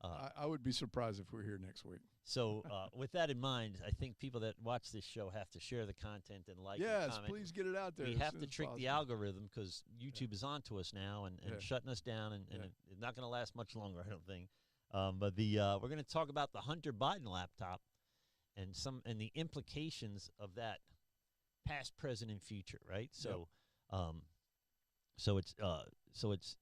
I would be surprised if we're here next week. So with that in mind, I think people that watch this show have to share the content and like and comment. Please get it out there. We have to trick the algorithm because YouTube is on to us now and shutting us down, and it's not going to last much longer, I don't think. But we're going to talk about the Hunter Biden laptop and the implications of that, past, present, and future. Right. So, so it's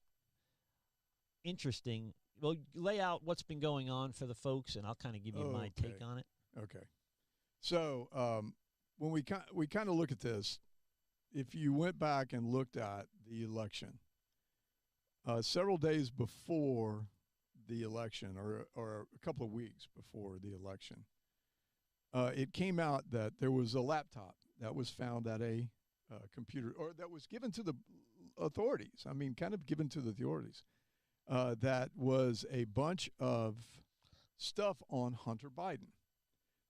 interesting. Well, lay out what's been going on for the folks, and I'll kind of give you my take on it. Okay. So when we kind of look at this, if you went back and looked at the election, several days before the election, or a couple of weeks before the election, it came out that there was a laptop that was found at a computer, or that was given to the authorities. I mean, kind of given to the authorities. That was a bunch of stuff on Hunter Biden,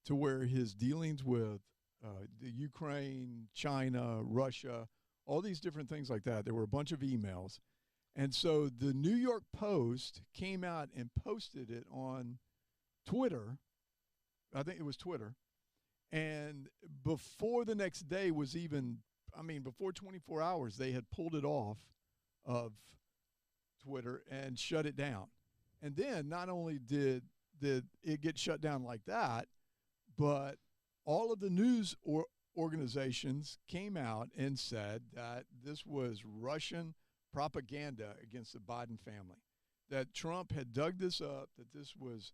to where his dealings with the Ukraine, China, Russia, all these different things like that. There were a bunch of emails. And so the New York Post came out and posted it on Twitter. I think it was Twitter. And before the next day was even, before 24 hours, they had pulled it off of Twitter and shut it down. And then not only did it get shut down like that, but all of the news organizations came out and said that this was Russian propaganda against the Biden family, that Trump had dug this up, that this was,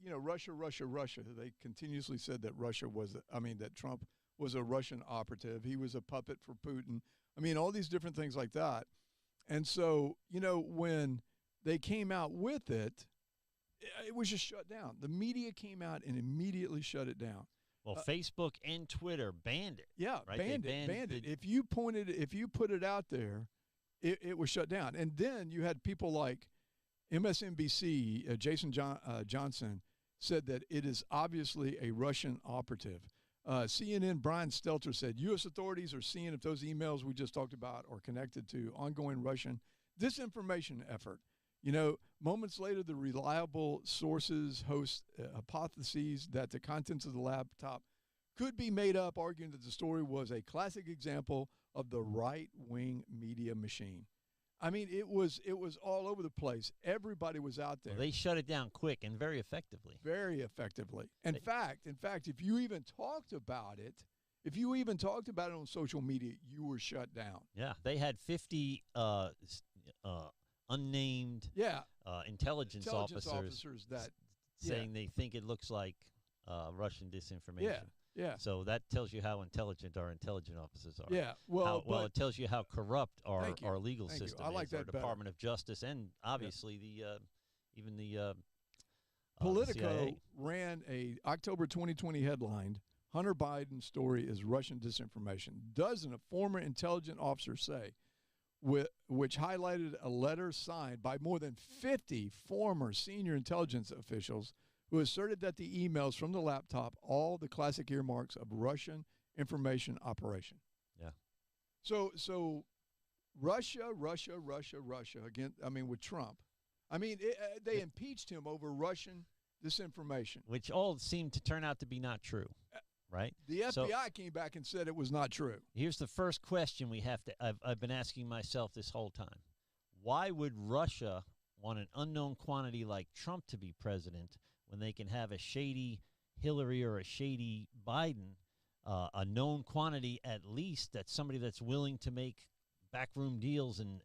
Russia, Russia, Russia. They continuously said that that Trump was a Russian operative. He was a puppet for Putin. All these different things like that. And so, when they came out with it, it was just shut down. The media came out and immediately shut it down. Well, Facebook and Twitter banned it. Yeah, right? banned it. If you put it out there, it was shut down. And then you had people like MSNBC, Jason Johnson, said that it is obviously a Russian operative. CNN, Brian Stelter said, U.S. authorities are seeing if those emails we just talked about are connected to ongoing Russian disinformation effort. Moments later, the reliable sources host hypotheses that the contents of the laptop could be made up, arguing that the story was a classic example of the right-wing media machine. It was all over the place. Everybody was out there. Well, they shut it down quick and very effectively. Very effectively. In fact, if you even talked about it on social media, you were shut down. Yeah, they had 50 unnamed intelligence officers that saying they think it looks like Russian disinformation. Yeah. So that tells you how intelligent our intelligence officers are. Yeah. Well, it tells you how corrupt our legal system I like is, that our better. Department of Justice, and obviously even the Politico CIA. ran a October 2020 headline: Hunter Biden's story is Russian disinformation. Dozen of former intelligence officers say, which highlighted a letter signed by more than 50 former senior intelligence officials who asserted that the emails from the laptop, all the classic earmarks of Russian information operation. Yeah. So Russia again. With Trump. They impeached him over Russian disinformation, which all seemed to turn out to be not true. Right. The FBI came back and said it was not true. Here's the first question I've been asking myself this whole time. Why would Russia want an unknown quantity like Trump to be president when they can have a shady Hillary or a shady Biden, a known quantity at least, that's somebody that's willing to make backroom deals and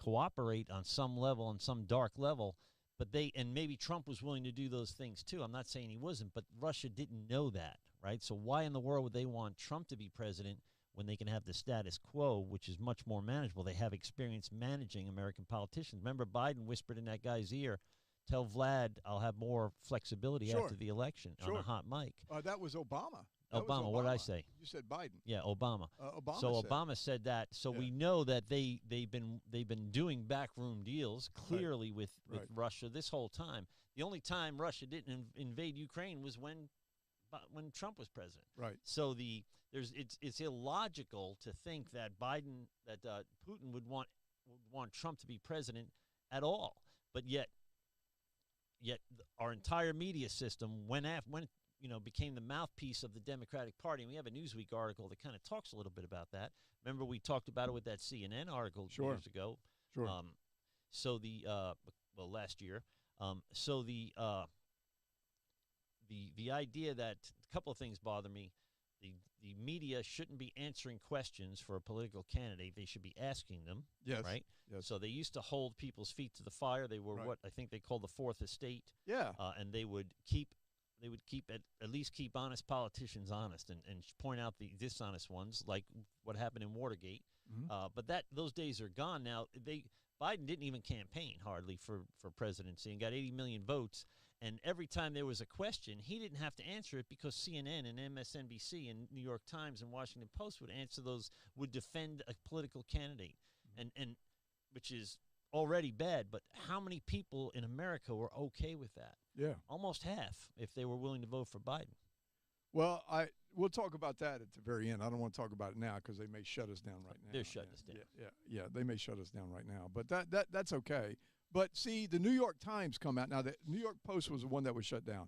cooperate on some level, on some dark level? But maybe Trump was willing to do those things too. I'm not saying he wasn't, but Russia didn't know that, right? So why in the world would they want Trump to be president when they can have the status quo, which is much more manageable? They have experience managing American politicians. Remember, Biden whispered in that guy's ear, tell Vlad I'll have more flexibility after the election on a hot mic. That was Obama. Obama. What did I say? You said Biden. Yeah, Obama. Obama said that. So we know that they've been doing backroom deals clearly with Russia this whole time. The only time Russia didn't invade Ukraine was when Trump was president. Right. So it's illogical to think that Putin would want Trump to be president at all. But yet our entire media system went became the mouthpiece of the Democratic Party. And we have a Newsweek article that kind of talks a little bit about that. Remember, we talked about it with that CNN article years ago. Sure. Last year. The idea that a couple of things bother me. The media shouldn't be answering questions for a political candidate. They should be asking them. Yes. Right? Yes. So they used to hold people's feet to the fire. They were what I think they called the fourth estate. Yeah. And they would keep at least keep honest politicians honest and point out the dishonest ones, like what happened in Watergate. Mm-hmm. But those days are gone now. Biden didn't even campaign hardly for presidency and got 80 million votes. And every time there was a question, he didn't have to answer it because CNN and MSNBC and New York Times and Washington Post would defend a political candidate, and which is already bad. But how many people in America were okay with that? Yeah. Almost half, if they were willing to vote for Biden. Well, we'll talk about that at the very end. I don't want to talk about it now because they may shut us down right now. They're shutting us down. Yeah, they may shut us down right now. But that's okay. But see, the New York Times come out. Now, the New York Post was the one that was shut down.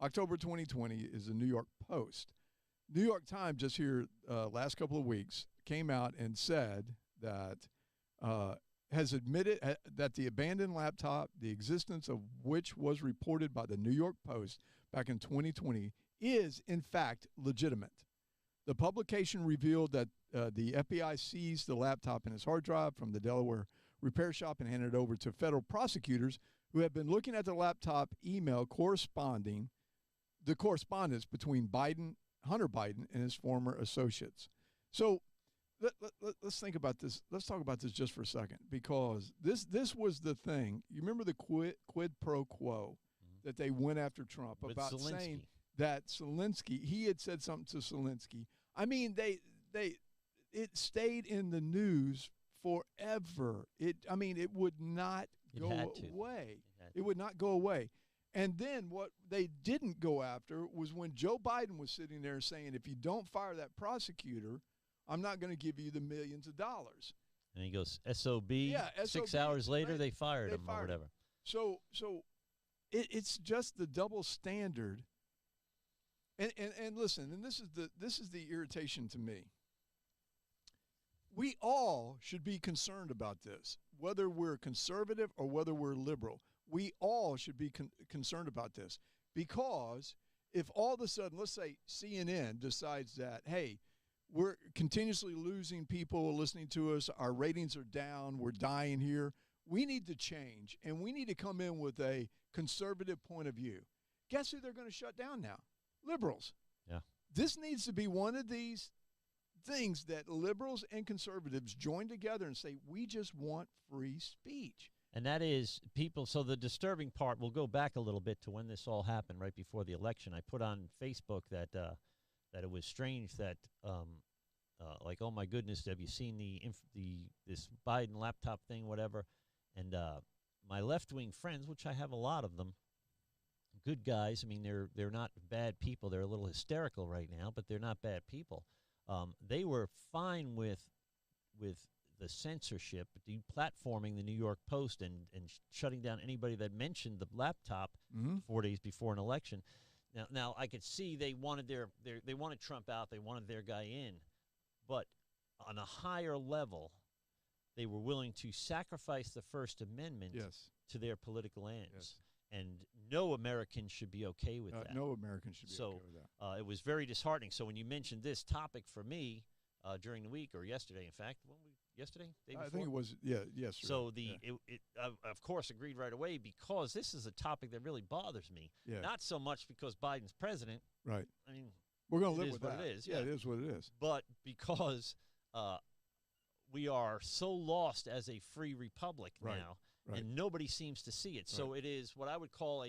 October 2020 is the New York Post. New York Times just here last couple of weeks came out and said that has admitted that the abandoned laptop, the existence of which was reported by the New York Post back in 2020, is in fact legitimate. The publication revealed that the FBI seized the laptop and its hard drive from the Delaware repair shop and handed it over to federal prosecutors who have been looking at the laptop email correspondence between Hunter Biden and his former associates. So let's think about this. Let's talk about this just for a second, because this was the thing. You remember the quid pro quo that they went after Trump with about Zelensky. Saying that Zelensky, he had said something to Zelensky. I mean, it stayed in the news forever. It would not go away. It would not go away. And then what they didn't go after was when Joe Biden was sitting there saying, if you don't fire that prosecutor, I'm not going to give you the millions of dollars. And he goes, SOB. Yeah, 6 SOB, hours later, right? they fired him or whatever. So it's just the double standard. And listen, and this is the irritation to me. We all should be concerned about this, whether we're conservative or whether we're liberal. We all should be concerned about this, because if all of a sudden, let's say CNN decides that, hey, we're continuously losing people listening to us, our ratings are down, we're dying here, we need to change, and we need to come in with a conservative point of view. Guess who they're going to shut down now? Liberals. Yeah. This needs to be one of these things that liberals and conservatives join together and say, we just want free speech. And that is people. So the disturbing part, we'll go back a little bit to when this all happened right before the election. I put on Facebook that it was strange that like, oh my goodness, have you seen this Biden laptop thing, whatever? And my left-wing friends, which I have a lot of them, good guys. I mean, they're not bad people. They're a little hysterical right now, but they're not bad people. They were fine with the censorship, deplatforming the New York Post and shutting down anybody that mentioned the laptop 4 days before an election. Now I could see they wanted they wanted Trump out, they wanted their guy in, but on a higher level, they were willing to sacrifice the First Amendment to their political ends. Yes. And no American should be okay with that. No American should be okay with that. It was very disheartening. So when you mentioned this topic for me during the week, or yesterday, in fact, yesterday? I think it was, yesterday. So I, of course, agreed right away, because this is a topic that really bothers me. Yeah. Not so much because Biden's president. Right. I mean, we're going to live with that. It is. Yeah, it is what it is. But because we are so lost as a free republic now. Right. And nobody seems to see it. So it is what I would call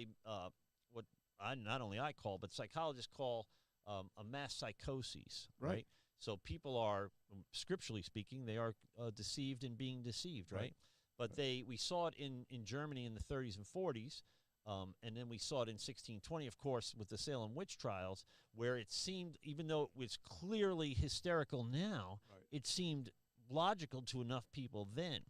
not only I call, but psychologists call a mass psychosis. Right. So people are, scripturally speaking, they are deceived and being deceived. Right. But we saw it in Germany in the 30s and 40s. And then we saw it in 1620, of course, with the Salem witch trials, where it seemed, even though it was clearly hysterical now, it seemed logical to enough people then.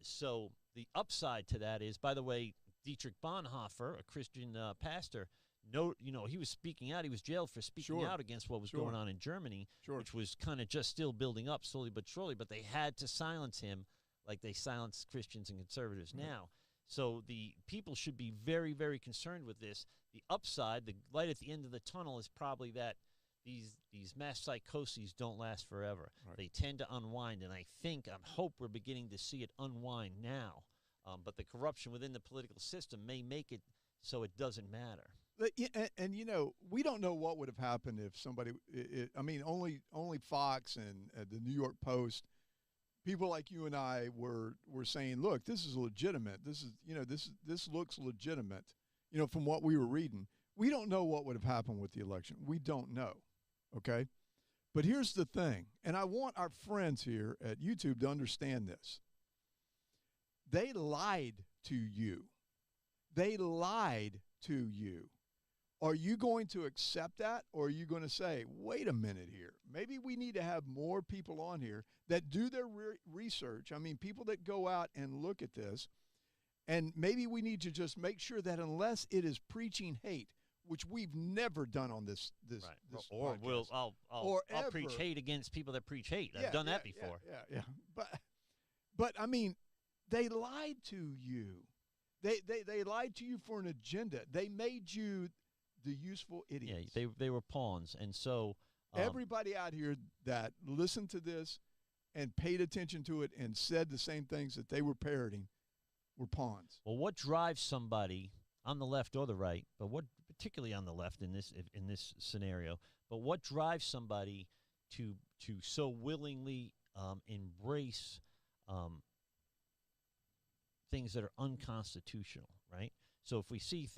So the upside to that is, by the way, Dietrich Bonhoeffer, a Christian pastor, he was speaking out. He was jailed for speaking Sure. out against what was Sure. going on in Germany, Sure. which was kind of just still building up slowly but surely. But they had to silence him like they silence Christians and conservatives now. So the people should be very, very concerned with this. The upside, the light at the end of the tunnel, is probably that these mass psychoses don't last forever. Right. They tend to unwind, and I hope we're beginning to see it unwind now. But the corruption within the political system may make it so it doesn't matter. And we don't know what would have happened if somebody. Only Fox and the New York Post, people like you and I were saying, look, this is legitimate. This looks legitimate. From what we were reading, we don't know what would have happened with the election. We don't know. Okay, but here's the thing, and I want our friends here at YouTube to understand this. They lied to you. They lied to you. Are you going to accept that, or are you going to say, wait a minute here, maybe we need to have more people on here that do their research? I mean, people that go out and look at this, and maybe we need to just make sure that unless it is preaching hate, which we've never done on this Right. Or podcast, I'll preach hate against people that preach hate. I've done that before. Yeah. But I mean, they lied to you. They lied to you for an agenda. They made you the useful idiots. Yeah, they were pawns. And so everybody out here that listened to this and paid attention to it and said the same things that they were parroting were pawns. Well, what drives somebody on the left or the right, but what particularly on the left in this scenario, but what drives somebody to so willingly embrace things that are unconstitutional, right? So if we see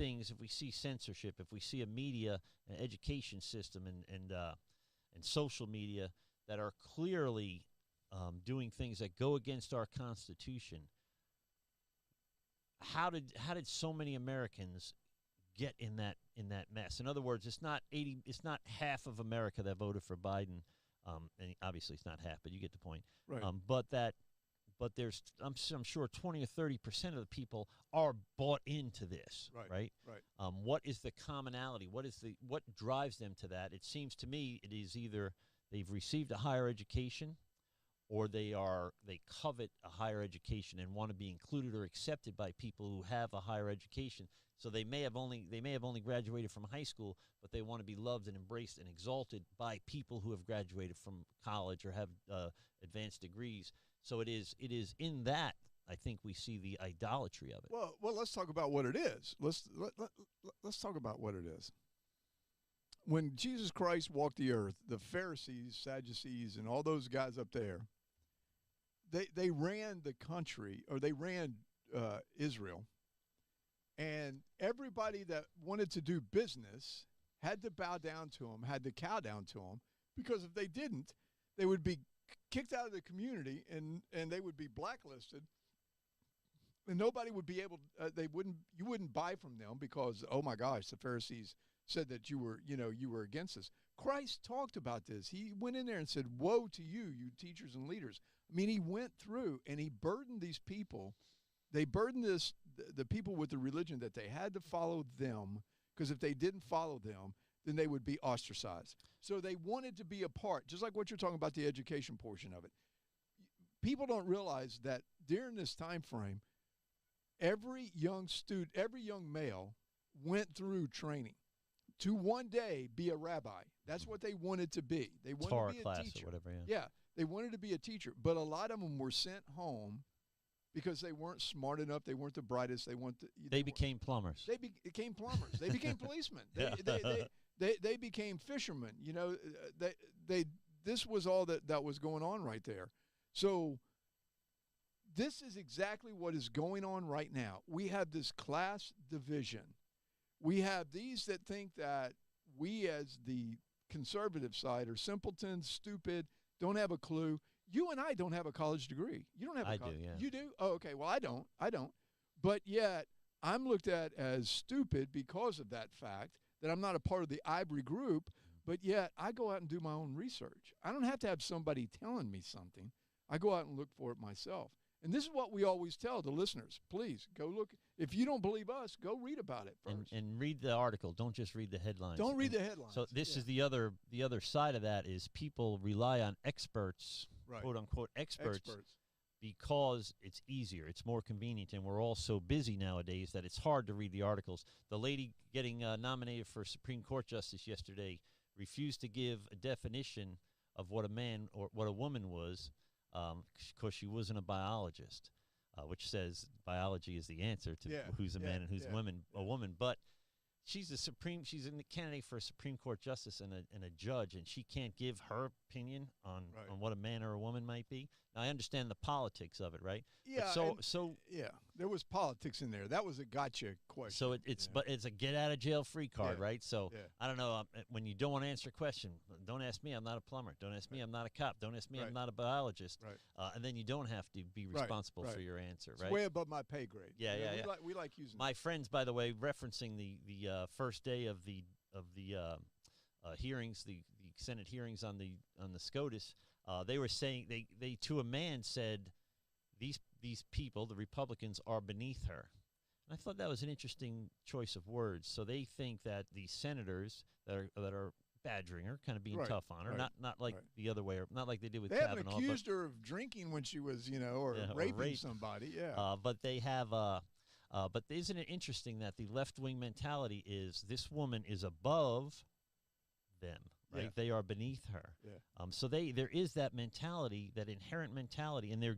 censorship, if we see a media and education system and social media that are clearly doing things that go against our Constitution, how did so many Americans get in that mess? In other words, it's not half of America that voted for Biden, and obviously it's not half, but you get the point. Right. But there's I'm sure 20 or 30% of the people are bought into this, right? Right. What is the commonality? What drives them to that? It seems to me it is either they've received a higher education, or they covet a higher education and want to be included or accepted by people who have a higher education. So they may have only graduated from high school, but they want to be loved and embraced and exalted by people who have graduated from college or have advanced degrees. So it is in that I think we see the idolatry of it. Well, let's talk about what it is. Let's talk about what it is. When Jesus Christ walked the earth, the Pharisees, Sadducees, and all those guys up there, they ran the country, or they ran Israel, and everybody that wanted to do business had to bow down to them, had to cow down to them, because if they didn't, they would be kicked out of the community and they would be blacklisted, and nobody would be able. You wouldn't buy from them because, oh my gosh, the Pharisees said that you were against us. Christ talked about this. He went in there and said, "Woe to you, you teachers and leaders." I mean, he went through and he burdened these people. They burdened the people with the religion that they had to follow them, because if they didn't follow them, then they would be ostracized. So they wanted to be a part, just like what you're talking about, the education portion of it. People don't realize that during this time frame, every young male went through training to one day be a rabbi. That's what they wanted to be. They wanted Torah to be a class teacher. Or whatever. Yeah, they wanted to be a teacher, but a lot of them were sent home because they weren't smart enough. They weren't the brightest. They became plumbers. They became plumbers. They became policemen. They became fishermen. This was all that was going on right there. So this is exactly what is going on right now. We have this class division. We have these that think that we, as the conservative side, are simpletons, stupid, don't have a clue. You and I don't have a college degree. You don't have a college. I do, yeah. You do? Oh, okay. Well, I don't. But yet, I'm looked at as stupid because of that fact that I'm not a part of the Ivory group, but yet I go out and do my own research. I don't have to have somebody telling me something. I go out and look for it myself. And this is what we always tell the listeners. Please go look. If you don't believe us, go read about it first. And read the article. Don't just read the headlines. Don't read the headlines. So this is the other side of that is people rely on experts, quote unquote experts, because it's easier, it's more convenient, and we're all so busy nowadays that it's hard to read the articles. The lady getting nominated for Supreme Court Justice yesterday refused to give a definition of what a man or what a woman was, because she wasn't a biologist, which says biology is the answer to who's a man and who's a woman. But she's she's a candidate for a Supreme Court justice and a judge, and she can't give her opinion on what a man or a woman might be. Now, I understand the politics of it, right? Yeah. But there was politics in there. That was a gotcha question. So but it's a get out of jail free card, right? So I don't know, when you don't want to answer a question, don't ask me. I'm not a plumber. Don't ask me. I'm not a cop. Don't ask me. I'm not a biologist. Right. And then you don't have to be responsible for your answer, right? It's way above my pay grade. Yeah. We like using my friends, by the way, referencing the first day of the hearings, the Senate hearings on the SCOTUS. They were saying they to a man said these people, the Republicans, are beneath her. And I thought that was an interesting choice of words. So they think that the senators that are badgering her, kind of being tough on her, not like the other way, not like they did with Kavanaugh. They haven't accused her of drinking when she was, or raping somebody. Yeah. But they have. But isn't it interesting that the left-wing mentality is this woman is above them, right? Yeah. They are beneath her. Yeah. So there is that mentality, that inherent mentality, and they're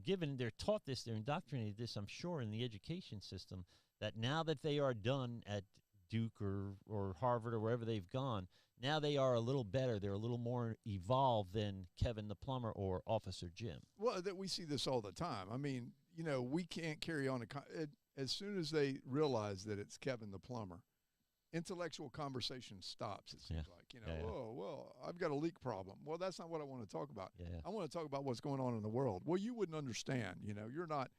taught this, they're indoctrinated this, I'm sure, in the education system, that now that they are done at Duke or Harvard or wherever they've gone, now they are a little better. They're a little more evolved than Kevin the plumber or Officer Jim. Well, we see this all the time. I mean, we can't carry on as soon as they realize that it's Kevin the plumber, intellectual conversation stops, it seems like. Oh, well, I've got a leak problem. Well, that's not what I want to talk about. I want to talk about what's going on in the world. Well, you wouldn't understand. You're not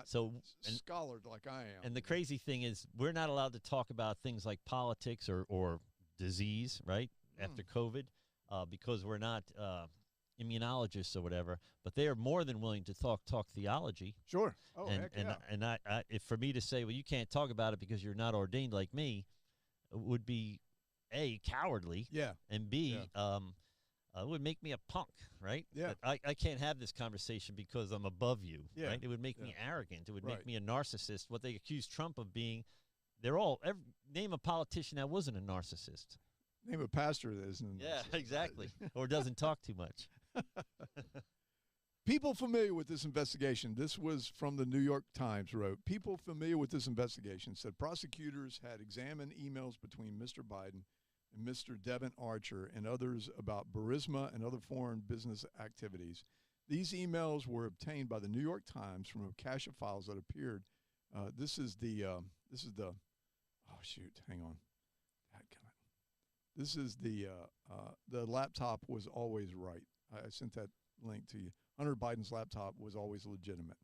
scholared like I am. And the crazy thing is we're not allowed to talk about things like politics or disease, right, after COVID, because we're not immunologists or whatever, but they are more than willing to talk theology. Sure. Oh, and if for me to say, well, you can't talk about it because you're not ordained like me, would be A, cowardly, and B, it would make me a punk, right? Yeah. I can't have this conversation because I'm above you, right? It would make me arrogant. It would make me a narcissist. What they accuse Trump of being, name a politician that wasn't a narcissist. Name a pastor that isn't. Yeah, exactly. Or doesn't talk too much. People familiar with this investigation, this was from the New York Times, wrote, people familiar with this investigation said prosecutors had examined emails between Mr. Biden and Mr. Devin Archer and others about Burisma and other foreign business activities. These emails were obtained by the New York Times from a cache of files that appeared. This is the laptop was always right. I sent that link to you. Hunter Biden's laptop was always legitimate.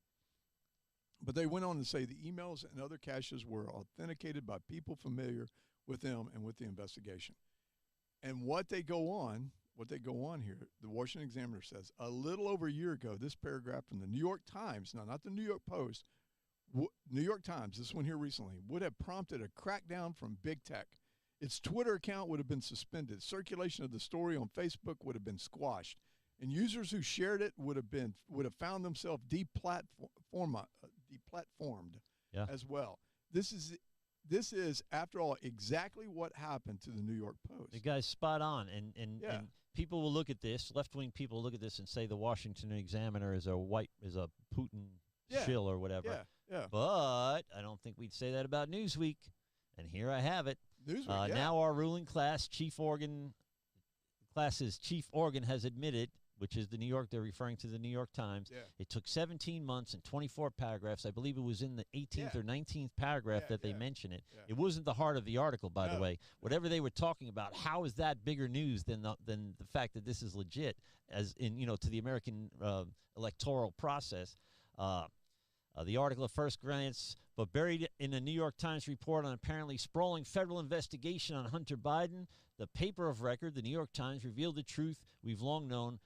But they went on to say the emails and other caches were authenticated by people familiar with them and with the investigation. And what they go on here, the Washington Examiner says, a little over a year ago, this paragraph from the New York Times, now not the New York Post, New York Times, this one here recently, would have prompted a crackdown from big tech. Its Twitter account would have been suspended. Circulation of the story on Facebook would have been squashed. And users who shared it would have found themselves deplatformed as well. This is, after all, exactly what happened to the New York Post. The guy's spot on, and people will look at this. Left-wing people will look at this and say the Washington Examiner is a Putin shill or whatever. Yeah. But I don't think we'd say that about Newsweek. And here I have it. Newsweek, Now our ruling class's chief organ has admitted, which is they're referring to the New York Times. Yeah. It took 17 months and 24 paragraphs. I believe it was in the 18th or 19th paragraph that they mention it. Yeah. It wasn't the heart of the article, by the way. Whatever they were talking about, how is that bigger news than the fact that this is legit, as in, to the American electoral process? The article at first glance, but buried in a New York Times report on apparently sprawling federal investigation on Hunter Biden, the paper of record, the New York Times, revealed the truth we've long known.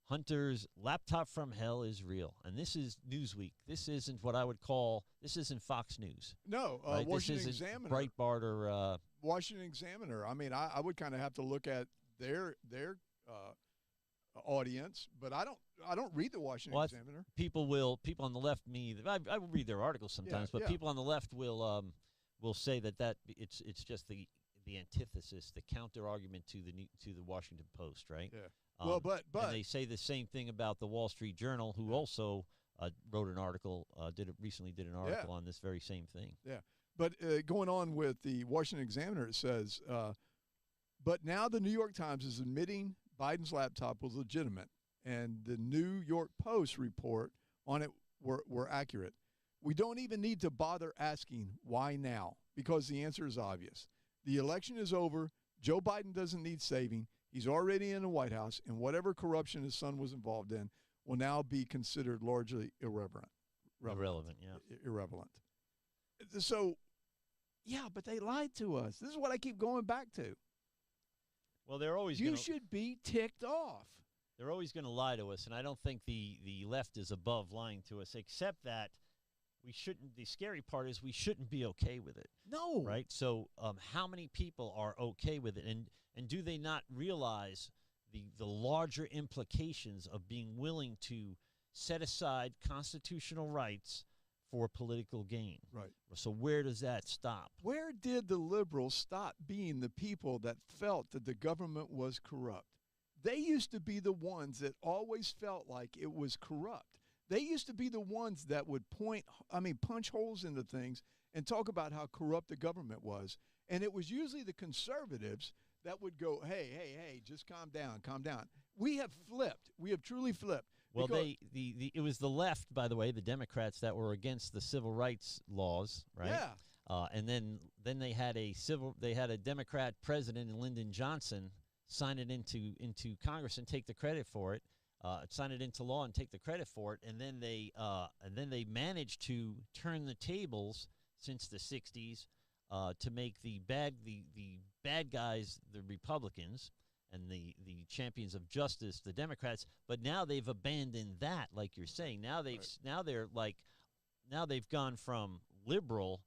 Hunter's laptop from hell is real. And this is Newsweek. This isn't what I would call, this isn't Fox News. No, right? Washington This isn't Examiner. Breitbart or Washington Examiner. I mean, I would kind of have to look at their audience, but I don't read the Washington Examiner. People on the left, I will read their articles sometimes, but people on the left will say that it's just the antithesis, the counter argument to the Washington Post, right? Yeah. Well, but and they say the same thing about the Wall Street Journal, who also wrote an article, recently did an article on this very same thing. Yeah. But going on with the Washington Examiner, it says, but now the New York Times is admitting Biden's laptop was legitimate, and the New York Post report on it were accurate. We don't even need to bother asking why now, because the answer is obvious. The election is over. Joe Biden doesn't need saving. He's already in the White House, and whatever corruption his son was involved in will now be considered largely irrelevant. Irrelevant. So, yeah, but they lied to us. This is what I keep going back to. Well, they're always you should be ticked off. They're always going to lie to us, and I don't think the left is above lying to us, except that we shouldn't. The scary part is we shouldn't be okay with it. No. Right? So how many people are okay with it? And do they not realize the larger implications of being willing to set aside constitutional rights for political gain? Right. So where does that stop? Where did the liberals stop being the people that felt that the government was corrupt? They used to be the ones that always felt like it was corrupt. They used to be the ones that would punch holes into things and talk about how corrupt the government was. And it was usually the conservatives that would go, hey, just calm down. We have flipped. We have truly flipped. Well, it was the left, by the way, the Democrats that were against the civil rights laws, right? Yeah. And then they had a Democrat president, Lyndon Johnson, sign it into Congress and take the credit for it. Sign it into law and take the credit for it, and then they managed to turn the tables since the '60s to make the bad guys the Republicans and the champions of justice the Democrats. But now they've abandoned that, like you're saying. Now they've gone from liberal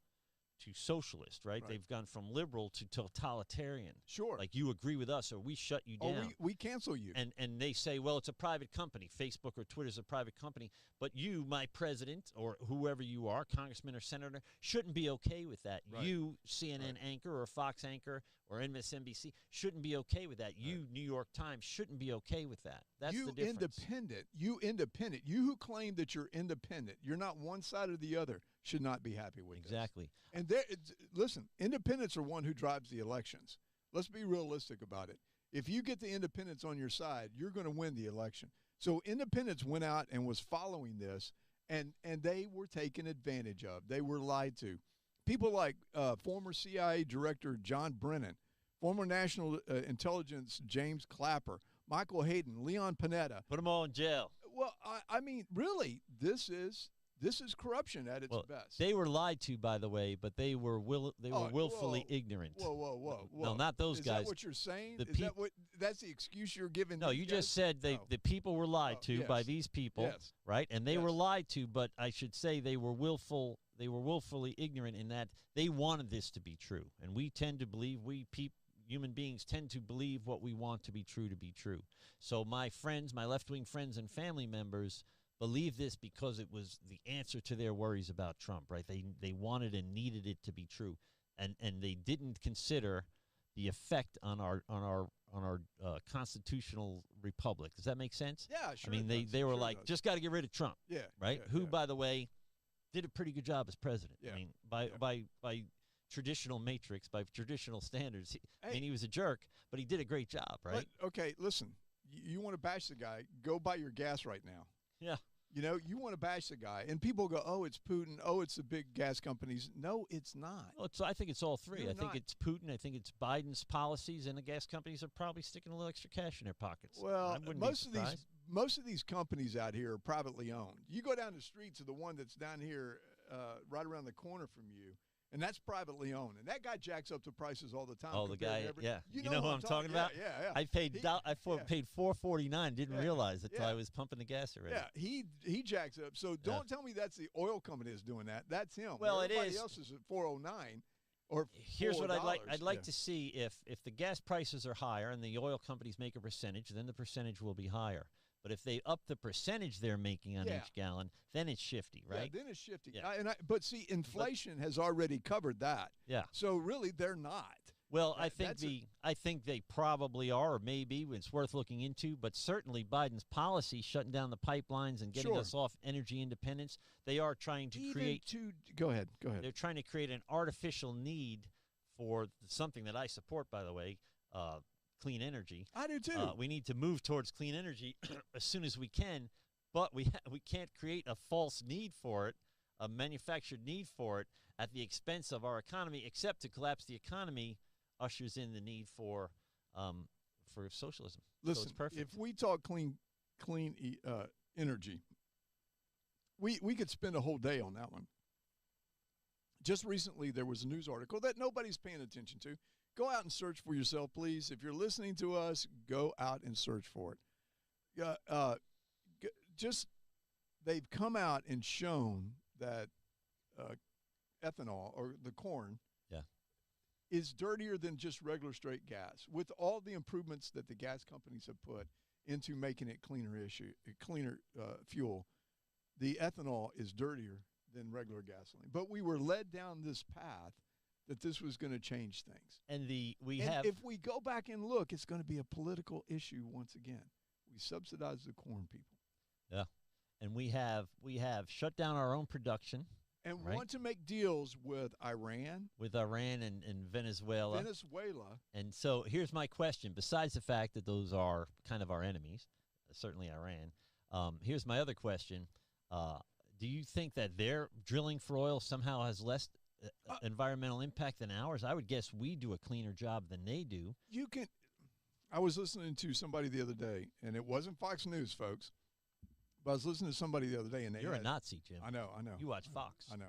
to socialist, right? They've gone from liberal to totalitarian. Sure. Like, you agree with us or we shut you down. We cancel you. And they say, well, it's a private company. Facebook or Twitter is a private company. But you, my president, or whoever you are, congressman or senator, shouldn't be okay with that. Right. You, CNN anchor or Fox anchor or MSNBC, shouldn't be okay with that. You, New York Times, shouldn't be okay with that. That's the difference. You independent. You who claim that you're independent, you're not one side or the other, should not be happy with this. Exactly. And listen, independents are one who drives the elections. Let's be realistic about it. If you get the independents on your side, you're going to win the election. So independents went out and was following this, and they were taken advantage of. They were lied to. People like former CIA Director John Brennan, former National Intelligence James Clapper, Michael Hayden, Leon Panetta. Put them all in jail. Well, I mean, really, this is corruption at its best. They were lied to, by the way, but they were willfully ignorant. Whoa. No, not those guys. Is that what you're saying? That's the excuse you're giving? No, you just said the people were lied to by these people, right? And they were lied to, but I should say they were willfully ignorant in that they wanted this to be true. And we tend to believe, human beings tend to believe what we want to be true. So my friends, my left-wing friends and family members believe this because it was the answer to their worries about Trump, right? They wanted and needed it to be true, and they didn't consider the effect on our constitutional republic. Does that make sense? Yeah, sure. I mean, they were like, just got to get rid of Trump. Yeah. Right. Who, by the way, did a pretty good job as president. Yeah. I mean, by traditional matrix, by traditional standards, he was a jerk, but he did a great job, right? But, okay, listen, you want to bash the guy? Go buy your gas right now. Yeah. You know, you want to bash the guy, and people go, oh, it's Putin. Oh, it's the big gas companies. No, it's not. Well, I think it's all three. I think it's Putin. I think it's Biden's policies, and the gas companies are probably sticking a little extra cash in their pockets. Well, most of these companies out here are privately owned. You go down the street to the one that's down here right around the corner from you, and that's privately owned. And that guy jacks up the prices all the time. Oh, the compared guy, to every, yeah. You know who I'm talking about? Yeah. I paid paid $4.49. Didn't Yeah. realize it till Yeah. I was pumping the gas already. Yeah, he jacks up. So don't tell me that's the oil company that's doing that. That's him. Well, it Everybody is. else is at 409 or Here's what $4. I'd like to see if the gas prices are higher and the oil companies make a percentage, then the percentage will be higher. But if they up the percentage they're making on each gallon, then it's shifty, right? Yeah, then it's shifty. Yeah. But see, inflation has already covered that. Yeah. So really, they're not. Well, I think they probably are, or maybe it's worth looking into. But certainly, Biden's policy, shutting down the pipelines and getting us off energy independence, they are trying to create. Go ahead. They're trying to create an artificial need for something that I support, by the way, clean energy. I do too. We need to move towards clean energy as soon as we can, but we can't create a false need for it, a manufactured need for it, at the expense of our economy. Except to collapse the economy ushers in the need for socialism. Listen, so it's perfect. If we talk clean energy, we could spend a whole day on that one. Just recently, there was a news article that nobody's paying attention to. Go out and search for yourself, please. If you're listening to us, go out and search for it. They've come out and shown that ethanol, or the corn, is dirtier than just regular straight gas. With all the improvements that the gas companies have put into making it cleaner fuel, the ethanol is dirtier than regular gasoline. But we were led down this path that this was going to change things. And if we go back and look, it's going to be a political issue once again. We subsidize the corn people. Yeah. And we have shut down our own production. And want to make deals with Iran. With Iran and Venezuela. And so here's my question. Besides the fact that those are kind of our enemies, certainly Iran, here's my other question. Do you think that their drilling for oil somehow has less environmental impact than ours? I would guess we do a cleaner job than they do. I was listening to somebody the other day, and it wasn't Fox News, folks. But I was listening to somebody the other day, and you're a Nazi, Jim. I know. You watch Fox. I know.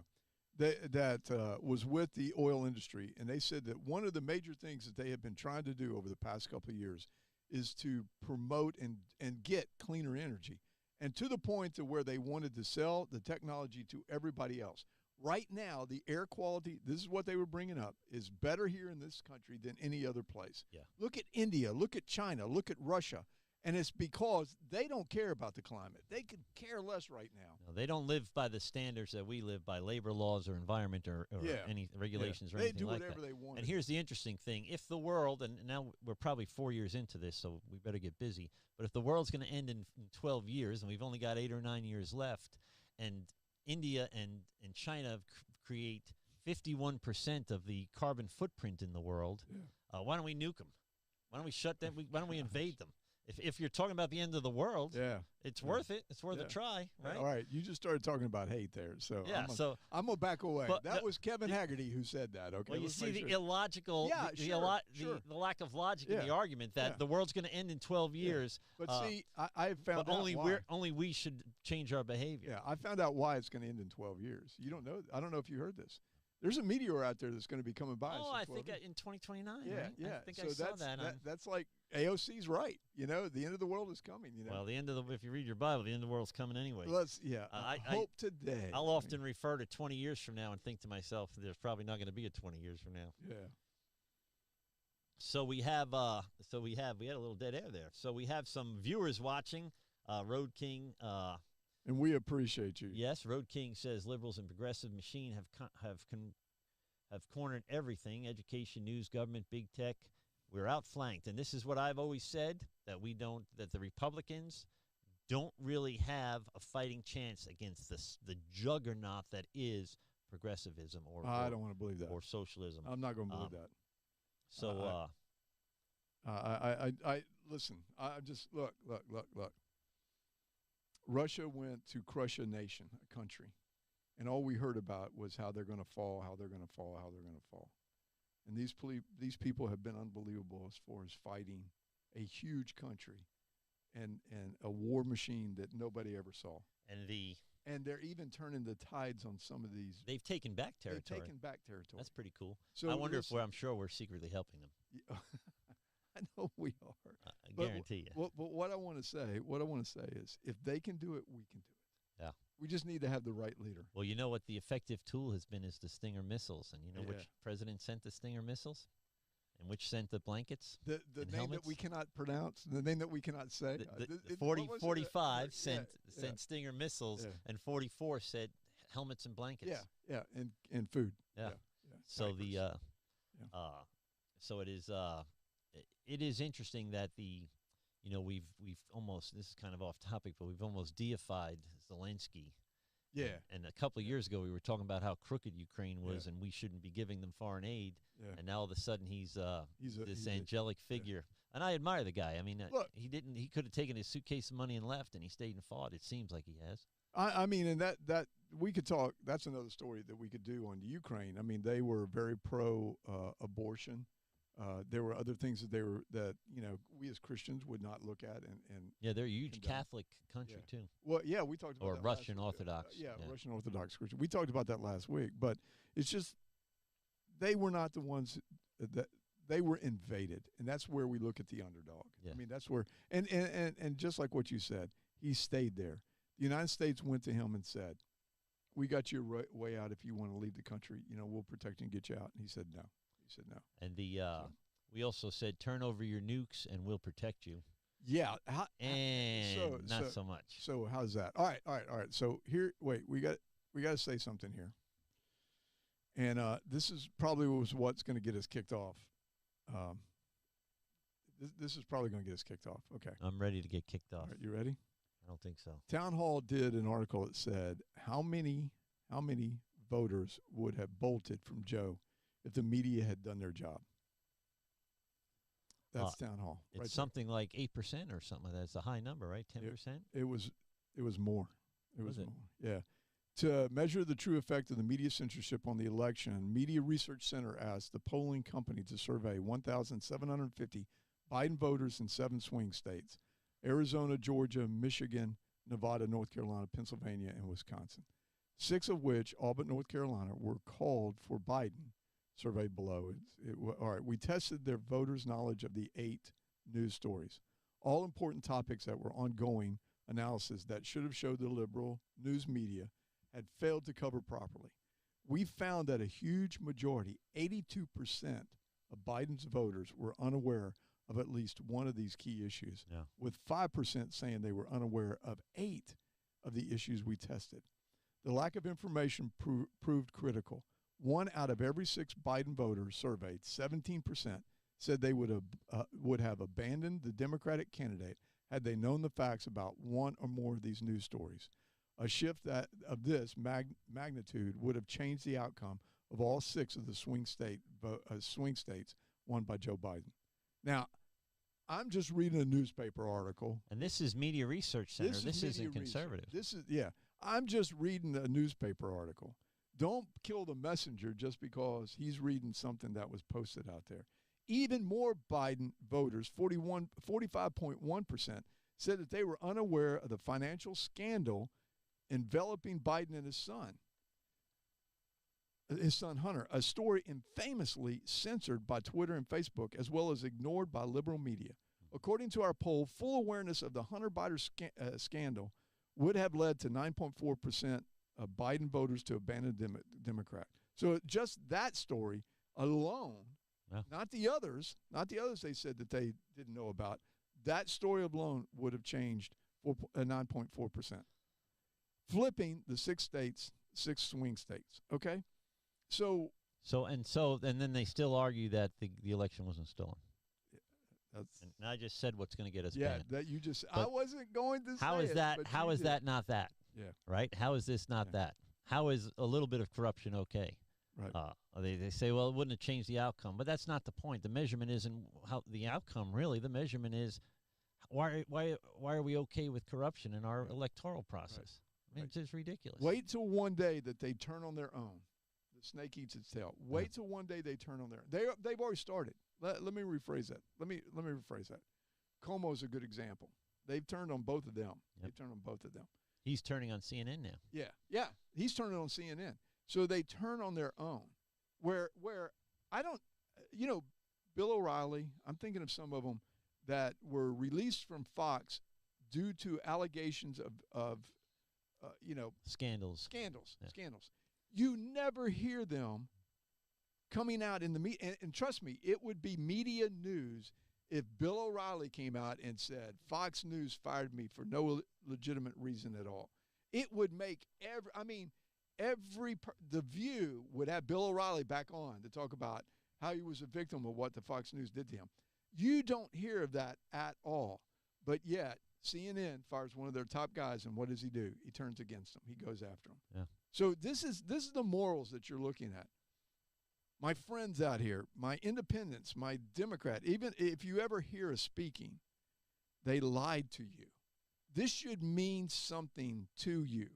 That was with the oil industry, and they said that one of the major things that they have been trying to do over the past couple of years is to promote and get cleaner energy, and to the point to where they wanted to sell the technology to everybody else. Right now, the air quality, this is what they were bringing up, is better here in this country than any other place. Yeah. Look at India, look at China, look at Russia. And it's because they don't care about the climate. They could care less right now. No, they don't live by the standards that we live by, labor laws or environment or any regulations or anything like that. They do whatever they want. And here's the interesting thing. If the world, and now we're probably 4 years into this, so we better get busy, but if the world's going to end in 12 years, and we've only got 8 or 9 years left, and India and China create 51% of the carbon footprint in the world, why don't we nuke them? Why don't we shut them? Why don't we invade them? If you're talking about the end of the world, it's worth it. It's worth a try, right? All right, you just started talking about hate there, so I'm gonna back away. That was Kevin Haggerty who said that. Okay, well, you see the illogical, the lack of logic in the argument that the world's going to end in 12 years. But see, I found out why. Only we should change our behavior. Yeah, I found out why it's going to end in 12 years. You don't know. I don't know if you heard this. There's a meteor out there that's going to be coming by. Oh, I think in 2029. Yeah, right? yeah. I think I saw that. That's like AOC's right. You know, the end of the world is coming. You know. Well, if you read your Bible, the end of the world's coming anyway. I hope today. I'll often refer to 20 years from now and think to myself, there's probably not going to be a 20 years from now. Yeah. So we had a little dead air there. So we have some viewers watching. Road King. And we appreciate you. Yes, Road King says liberals and progressive machine have cornered everything: education, news, government, big tech. We're outflanked, and this is what I've always said, that the Republicans don't really have a fighting chance against the juggernaut that is progressivism I don't want to believe that, or socialism. I'm not going to believe that. So I listen. I just look. Russia went to crush a nation, a country, and all we heard about was how they're going to fall, how they're going to fall, how they're going to fall. And these people have been unbelievable as far as fighting a huge country and a war machine that nobody ever saw. And they're even turning the tides on some of these. They've taken back territory. They've taken back territory. That's pretty cool. So I wonder if I'm sure we're secretly helping them. Yeah, I know we are. I guarantee you. But what I want to say is, if they can do it, we can do it. Yeah. We just need to have the right leader. Well, you know what the effective tool has been is the Stinger missiles, and you know Yeah. which president sent the Stinger missiles, and which sent the blankets. The and name helmets? that we cannot pronounce, the name that we cannot say. The 45 sent yeah. Stinger missiles, Yeah. and 44 said helmets and blankets. Yeah, and food. Yeah. Yeah. So Diapers. the so it is interesting that we've almost, this is kind of off topic, but we've almost deified Zelensky. Yeah. And a couple of years ago, we were talking about how crooked Ukraine was, Yeah. and we shouldn't be giving them foreign aid. Yeah. And now all of a sudden, he's this he's angelic figure. And I admire the guy. I mean, Look. he could have taken his suitcase of money and left, and he stayed and fought. It seems like he has. I mean, and that we could talk. That's another story that we could do on Ukraine. I mean, they were very pro abortion. There were other things that we as Christians would not look at and Yeah, they're a huge condemn. Catholic country too, well, yeah, we talked about or that Russian last week. Orthodox. Yeah, Russian Orthodox Christian. We talked about that last week, but it's just they were not the ones that they were invaded, and that's where we look at the underdog. Yeah. I mean, that's where and just like what you said, he stayed there. The United States went to him and said, "We got your way out. If you want to leave the country, we'll protect you and get you out." And he said no. He said no. And we also said, turn over your nukes and we'll protect you. Yeah, And not so much. So how's that? All right. So here, wait, we got to say something here, and this is probably what's going to get us kicked off. This is probably going to get us kicked off. Okay. I'm ready to get kicked off. All right, you ready? I don't think so. Town Hall did an article that said how many voters would have bolted from Joe if the media had done their job. That's Town Hall. It's right something like 8% or something like that. It's a high number, right? 10%? It was more. It was Was it? more. Yeah. To measure the true effect of the media censorship on the election, Media Research Center asked the polling company to survey 1,750 Biden voters in 7 swing states: Arizona, Georgia, Michigan, Nevada, North Carolina, Pennsylvania, and Wisconsin. 6 of which, all but North Carolina, were called for Biden. Surveyed below. All right, we tested their voters' knowledge of the 8 news stories, all important topics that were ongoing analysis that should have showed the liberal news media had failed to cover properly. We found that a huge majority, 82% of Biden's voters, were unaware of at least one of these key issues, with 5% saying they were unaware of 8 of the issues we tested. The lack of information proved critical. 1 out of every 6 Biden voters surveyed, 17%, said they would have abandoned the Democratic candidate had they known the facts about one or more of these news stories. A shift of this magnitude would have changed the outcome of all 6 of the swing states won by Joe Biden. Now, I'm just reading a newspaper article. And this is Media Research Center. This isn't conservative. I'm just reading a newspaper article. Don't kill the messenger just because he's reading something that was posted out there. Even more Biden voters, 45.1%, said that they were unaware of the financial scandal enveloping Biden and his son Hunter, a story infamously censored by Twitter and Facebook, as well as ignored by liberal media. According to our poll, full awareness of the Hunter Biden scandal would have led to 9.4% of Biden voters to abandon Democrat. So just that story alone, not the others they said that they didn't know about, that story alone would have changed 9.4%. Flipping the 6 swing states, okay? And then they still argue that the election wasn't stolen. And I just said what's going to get us banned. That you just. I wasn't going to say. How is that? How is that not that? Yeah. Right. How is this not that? How is a little bit of corruption okay? Right. They say, well, it wouldn't have changed the outcome, but that's not the point. The measurement isn't how the outcome really. The measurement is why are we okay with corruption in our electoral process? I mean, it's just ridiculous. Wait till one day that they turn on their own. The snake eats its tail. Wait till one day they turn on their own. They've already started. Let me rephrase that. Let me rephrase that. Como is a good example. They've turned on both of them. Yep. They turned on both of them. He's turning on CNN now. Yeah, he's turning on CNN. So they turn on their own. Where I don't, Bill O'Reilly. I'm thinking of some of them that were released from Fox due to allegations of Scandals. Scandals. You never hear them coming out in the media. And trust me, it would be media news if Bill O'Reilly came out and said, Fox News fired me for no legitimate reason at all. It would make The View would have Bill O'Reilly back on to talk about how he was a victim of what the Fox News did to him. You don't hear of that at all. But yet, CNN fires one of their top guys, and what does he do? He turns against them. He goes after them. Yeah. So this is the morals that you're looking at. My friends out here, my independents, my Democrat, even if you ever hear us speaking, they lied to you. This should mean something to you.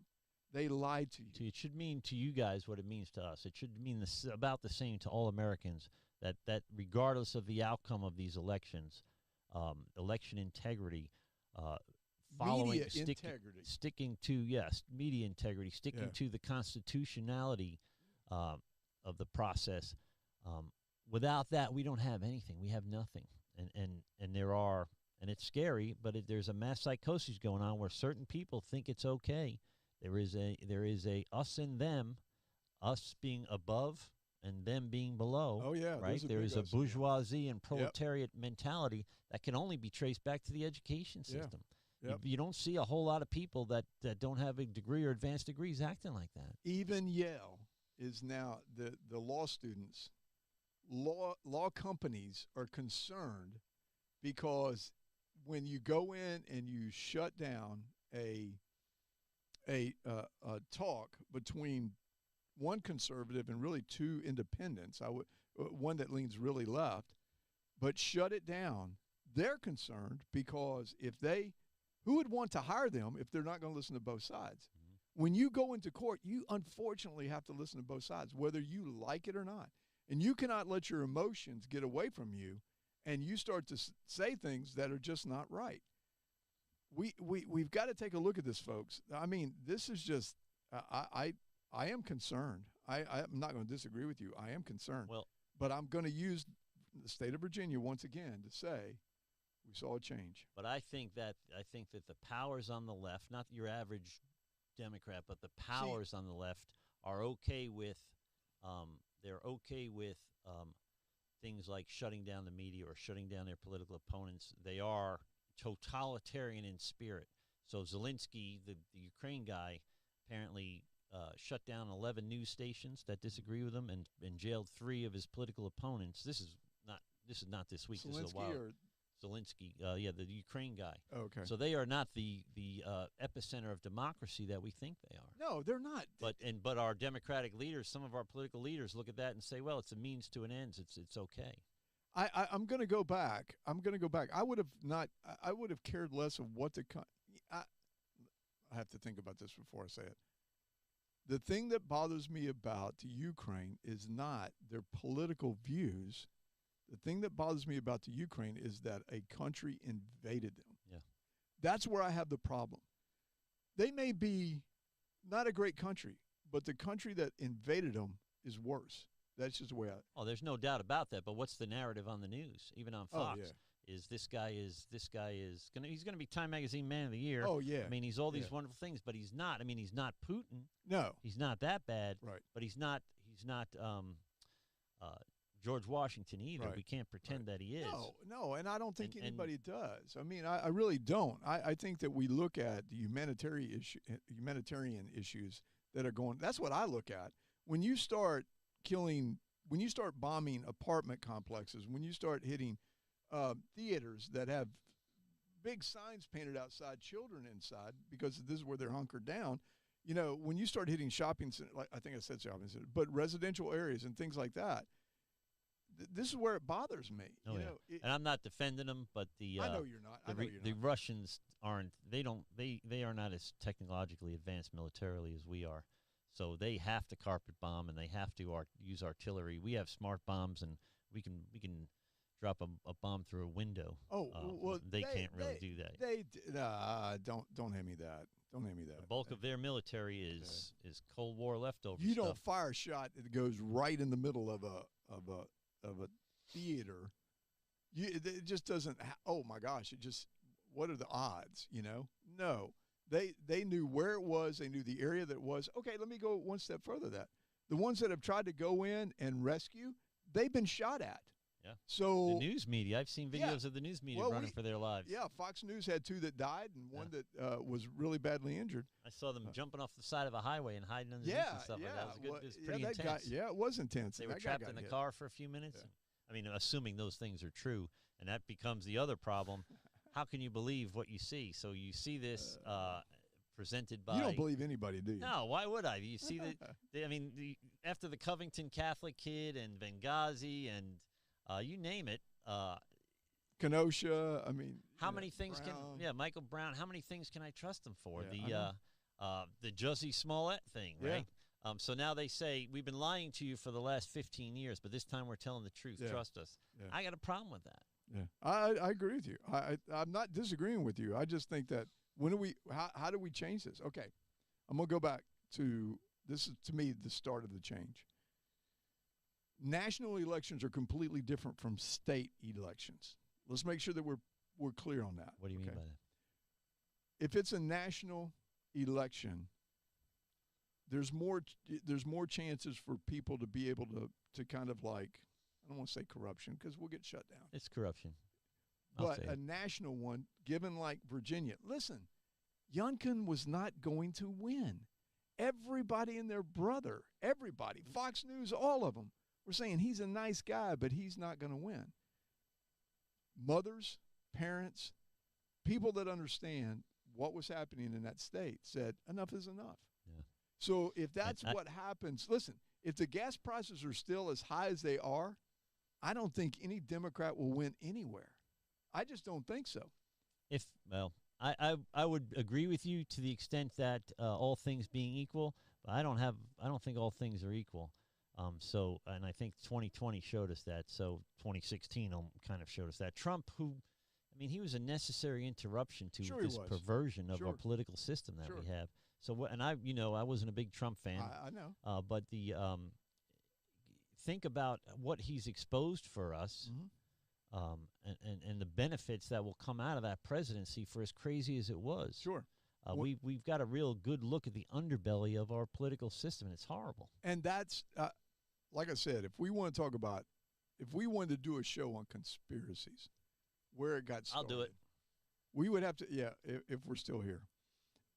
They lied to you. It should mean to you guys what it means to us. It should mean about the same to all Americans, that regardless of the outcome of these elections, election integrity, media integrity. Sticking to, media integrity, sticking to the constitutionality of the process. Without that, we don't have anything. We have nothing. And there are, and it's scary, but there's a mass psychosis going on where certain people think it's okay. There is a us and them, us being above and them being below. Oh yeah, right. There is a bourgeoisie and proletariat mentality that can only be traced back to the education system. Yep. You don't see a whole lot of people that don't have a degree or advanced degrees acting like that. Even Yale is now the law students, law companies are concerned because when you go in and you shut down a talk between one conservative and really two independents, one that leans really left, but shut it down, they're concerned because who would want to hire them if they're not going to listen to both sides? Mm-hmm. When you go into court, you unfortunately have to listen to both sides, whether you like it or not. And you cannot let your emotions get away from you, and you start to say things that are just not right. We've got to take a look at this, folks. I mean, this is just I am concerned. I'm not going to disagree with you. I am concerned. Well, but I'm going to use the state of Virginia once again to say we saw a change. But I think that the powers on the left, not your average Democrat, but the powers on the left are okay with things like shutting down the media or shutting down their political opponents. They are totalitarian in spirit. So Zelensky, the Ukraine guy, apparently shut down 11 news stations that disagree with him and jailed 3 of his political opponents. This is not this week. Zelensky this is a while. Zelensky, the Ukraine guy. Okay. So they are not the epicenter of democracy that we think they are. No, they're not. But our democratic leaders, some of our political leaders, look at that and say, well, it's a means to an end. It's okay. I'm going to go back. I would have cared less of what I have to think about this before I say it. The thing that bothers me about the Ukraine is not their political views. The thing that bothers me about the Ukraine is that a country invaded them. Yeah. That's where I have the problem. They may be not a great country, but the country that invaded them is worse. That's just the way Oh, there's no doubt about that. But what's the narrative on the news, even on Fox? Oh, yeah. Is he's gonna be Time Magazine Man of the Year. Oh yeah. I mean, he's all these wonderful things, but he's not. I mean, he's not Putin. No. He's not that bad. Right. But he's not George Washington either. Right. We can't pretend that he is. No, and I don't think anybody does. I mean, I really don't. I think that we look at the humanitarian issues that are going. That's what I look at. When you start bombing apartment complexes, when you start hitting theaters that have big signs painted outside, children inside, because this is where they're hunkered down. You know, when you start hitting shopping centers, like I think I said shopping centers, but residential areas and things like that, this is where it bothers me. Oh, yeah. And I'm not defending them, but I know you're not. The Russians aren't. They are not as technologically advanced militarily as we are. So they have to carpet bomb and they have to use artillery. We have smart bombs and we can drop a bomb through a window. Oh, well, they can't really do that. Don't hand me that. Don't name me that. The bulk of their military is Cold War leftover You stuff. don't fire a shot that goes right in the middle of a theater. It just doesn't. Oh my gosh! It just. What are the odds? No. They knew where it was. They knew the area that it was. Okay, let me go one step further. The ones that have tried to go in and rescue, they've been shot at. Yeah. So the news media, I've seen videos of the news media running for their lives. Yeah, Fox News had 2 that died and one that was really badly injured. I saw them jumping off the side of a highway and hiding underneath and stuff like that. It was pretty intense. It was intense. They were trapped in the car for a few minutes. Yeah. I mean, assuming those things are true, and that becomes the other problem. How can you believe what you see? So you see this presented by. You don't believe anybody, do you? No, why would I? You see that? I mean, after the Covington Catholic kid and Benghazi and you name it. Kenosha. I mean, how many things Brown. Michael Brown. How many things can I trust him for? Yeah, the Jussie Smollett thing, right? So now they say we've been lying to you for the last 15 years, but this time we're telling the truth. Yeah. Trust us. Yeah. I got a problem with that. Yeah, I agree with you. I'm not disagreeing with you. I just think that how do we change this? Okay, I'm gonna go back to this is to me the start of the change. National elections are completely different from state elections. Let's make sure that we're clear on that. What do you mean by that? If it's a national election, there's more chances for people to be able to kind of like, I don't want to say corruption because we'll get shut down. It's corruption. But a national one, given like Virginia, listen, Youngkin was not going to win. Everybody and their brother, everybody, Fox News, all of them, were saying he's a nice guy, but he's not going to win. Mothers, parents, people that understand what was happening in that state said enough is enough. Yeah. So if that's what happens, listen, if the gas prices are still as high as they are, I don't think any Democrat will win anywhere. I just don't think so. I would agree with you to the extent that all things being equal, but I don't think all things are equal. And I think 2020 showed us that. So 2016 kind of showed us that. Trump, he was a necessary interruption to this perversion of our political system that we have. So, and I wasn't a big Trump fan. I know. But think about what he's exposed for us, and the benefits that will come out of that presidency for as crazy as it was. Sure. We've got a real good look at the underbelly of our political system, and it's horrible. And that's, like I said, if we wanted to do a show on conspiracies, where it got started. I'll do it. We would have to, if we're still here.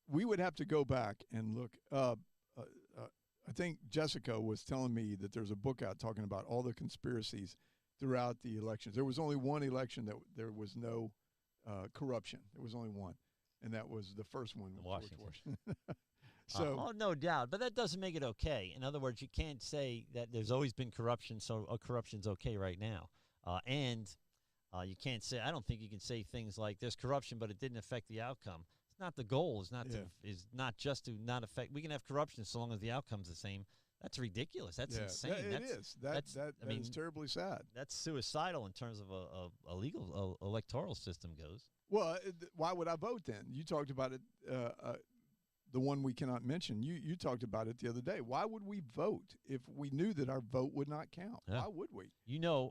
We would have to go back and look. I think Jessica was telling me that there's a book out talking about all the conspiracies throughout the elections. There was only one election that there was no corruption. There was only one, and that was the first one. Washington. So, no doubt. But that doesn't make it okay. In other words, you can't say that there's always been corruption, so corruption's okay right now. And you can't say, I don't think you can say things like there's corruption, but it didn't affect the outcome. It's not the goal. Is not just to not affect. We can have corruption so long as the outcome's the same. That's ridiculous. That's insane. It is. That is terribly sad. That's suicidal in terms of a legal electoral system goes. Well, why would I vote then? You talked about it. The one we cannot mention. You talked about it the other day. Why would we vote if we knew that our vote would not count? Yeah. Why would we?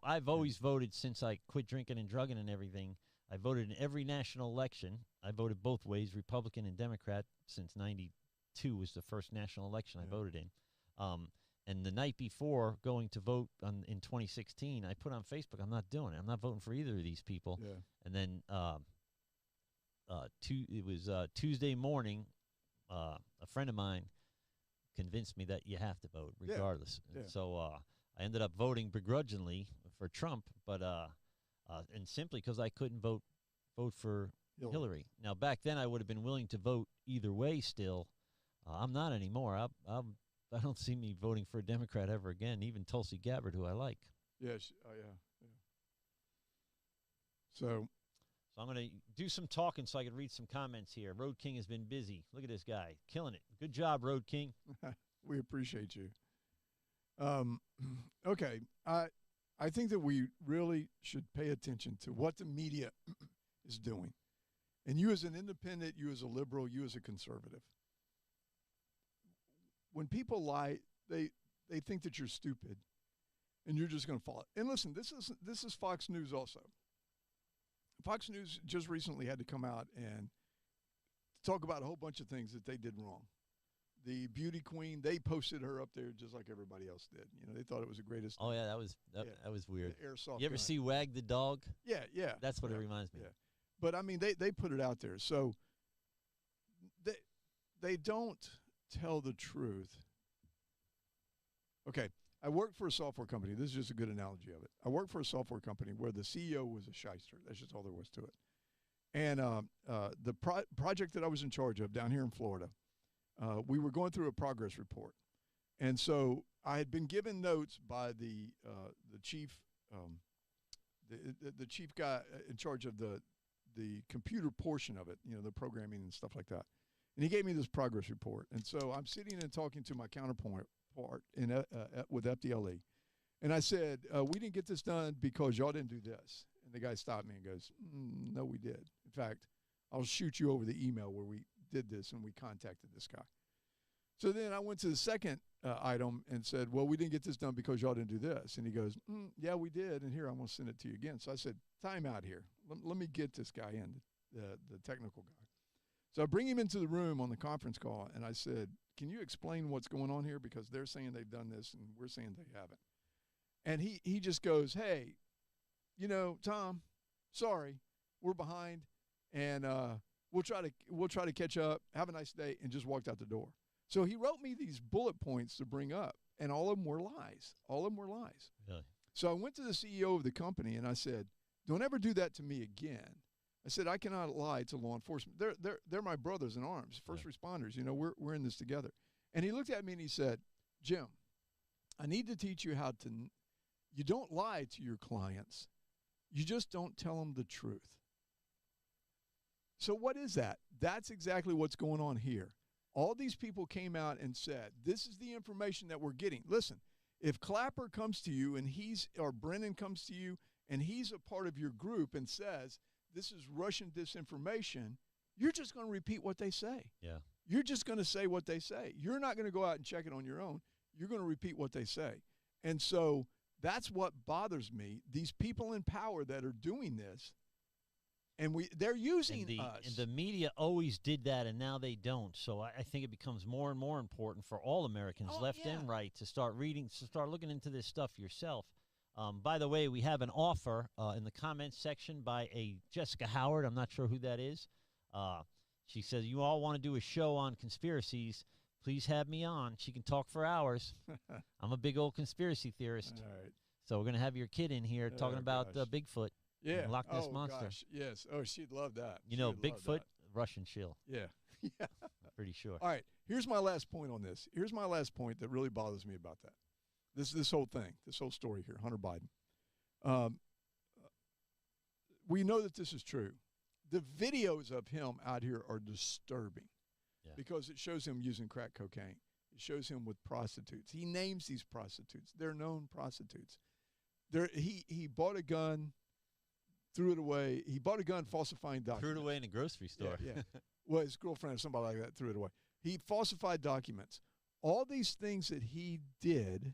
I've always voted since I quit drinking and drugging and everything. I voted in every national election. I voted both ways, Republican and Democrat, since 92 was the first national election I voted in. And the night before going to vote in 2016, I put on Facebook, I'm not doing it. I'm not voting for either of these people. Yeah. And then it was Tuesday morning, a friend of mine convinced me that you have to vote regardless. Yeah. So I ended up voting begrudgingly for Trump, but and simply because I couldn't vote for Hillary. Now, back then, I would have been willing to vote either way still. I'm not anymore. I don't see me voting for a Democrat ever again, even Tulsi Gabbard, who I like. Yes. Yeah. So I'm going to do some talking so I can read some comments here. Road King has been busy. Look at this guy. Killing it. Good job, Road King. We appreciate you. Okay. I think that we really should pay attention to what the media is doing. And you as an independent, you as a liberal, you as a conservative. When people lie, they think that you're stupid and you're just going to follow it. And listen, this is Fox News also. Fox News just recently had to come out and talk about a whole bunch of things that they did wrong. The beauty queen, they posted her up there just like everybody else did. You know, they thought it was the greatest. Oh yeah, that was weird. The airsoft You ever gun. see Wag the dog? Yeah, yeah. That's what yeah, it reminds me. Yeah. But I mean, they put it out there, so they don't tell the truth. Okay, I worked for a software company. This is just a good analogy of it. I worked for a software company where the CEO was a shyster. That's just all there was to it. And the project that I was in charge of down here in Florida, we were going through a progress report. And so I had been given notes by the chief, the chief guy in charge of the computer portion of it, you know, the programming and stuff like that. And he gave me this progress report. And so I'm sitting and talking to my counterpart with FDLE. And I said, we didn't get this done because y'all didn't do this. And the guy stopped me and goes, no, we did. In fact, I'll shoot you over the email where we did this and we contacted this guy. So then I went to the second item and said, well, we didn't get this done because y'all didn't do this. And he goes, yeah, we did. And here, I'm going to send it to you again. So I said, time out here. Let me get this guy in, the technical guy. So I bring him into the room on the conference call, and I said, can you explain what's going on here? Because they're saying they've done this, and we're saying they haven't. And he just goes, hey, you know, Tom, sorry, we're behind, and we'll try to catch up. Have a nice day, and just walked out the door. So he wrote me these bullet points to bring up, and all of them were lies. All of them were lies. Really? So I went to the CEO of the company, and I said, don't ever do that to me again. I said, I cannot lie to law enforcement. They're my brothers in arms, first responders. You know, we're in this together. And he looked at me and he said, Jim, I need to teach you how to, you don't lie to your clients. You just don't tell them the truth. So what is that? That's exactly what's going on here. All these people came out and said, this is the information that we're getting. Listen, if Clapper comes to you and or Brennan comes to you and he's a part of your group and says, this is Russian disinformation, you're just going to repeat what they say. Yeah. You're just going to say what they say. You're not going to go out and check it on your own. You're going to repeat what they say. And so that's what bothers me. These people in power that are doing this, and they're using us. And the media always did that, and now they don't. So I think it becomes more and more important for all Americans, left and right, to start reading, to start looking into this stuff yourself. By the way, we have an offer in the comments section by a Jessica Howard. I'm not sure who that is. She says, you all want to do a show on conspiracies. Please have me on. She can talk for hours. I'm a big old conspiracy theorist. All right. So we're going to have your kid in here talking about Bigfoot. Yeah. Loch Ness Monster. Gosh. Yes. Oh, she'd love that. You know, Bigfoot, Russian shill. Yeah. Yeah. Pretty sure. All right. Here's my last point on this. Here's my last point that really bothers me about that. This whole thing, this whole story here, Hunter Biden. We know that this is true. The videos of him out here are disturbing because it shows him using crack cocaine. It shows him with prostitutes. He names these prostitutes. They're known prostitutes. He bought a gun, threw it away. He bought a gun falsifying documents. Threw it away in a grocery store. Yeah. Well, his girlfriend or somebody like that threw it away. He falsified documents. All these things that he did,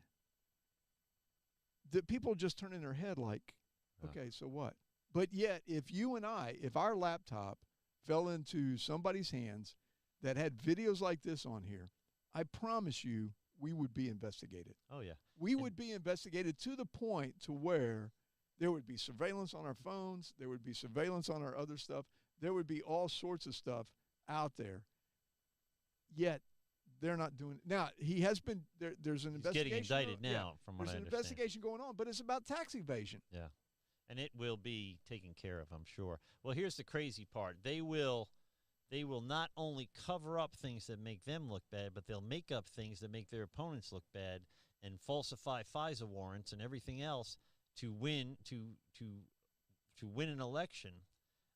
that people just turn in their head like, okay, so what? But yet, if our laptop fell into somebody's hands that had videos like this on here, I promise you we would be investigated. Oh, yeah. We would be investigated to the point to where there would be surveillance on our phones. There would be surveillance on our other stuff. There would be all sorts of stuff out there. Yet, they're not doing it. Now, he has been, there's an investigation. He's getting indicted now, from what I understand. There's an investigation going on, but it's about tax evasion. Yeah. And it will be taken care of, I'm sure. Well, here's the crazy part. They will not only cover up things that make them look bad, but they'll make up things that make their opponents look bad and falsify FISA warrants and everything else to win win an election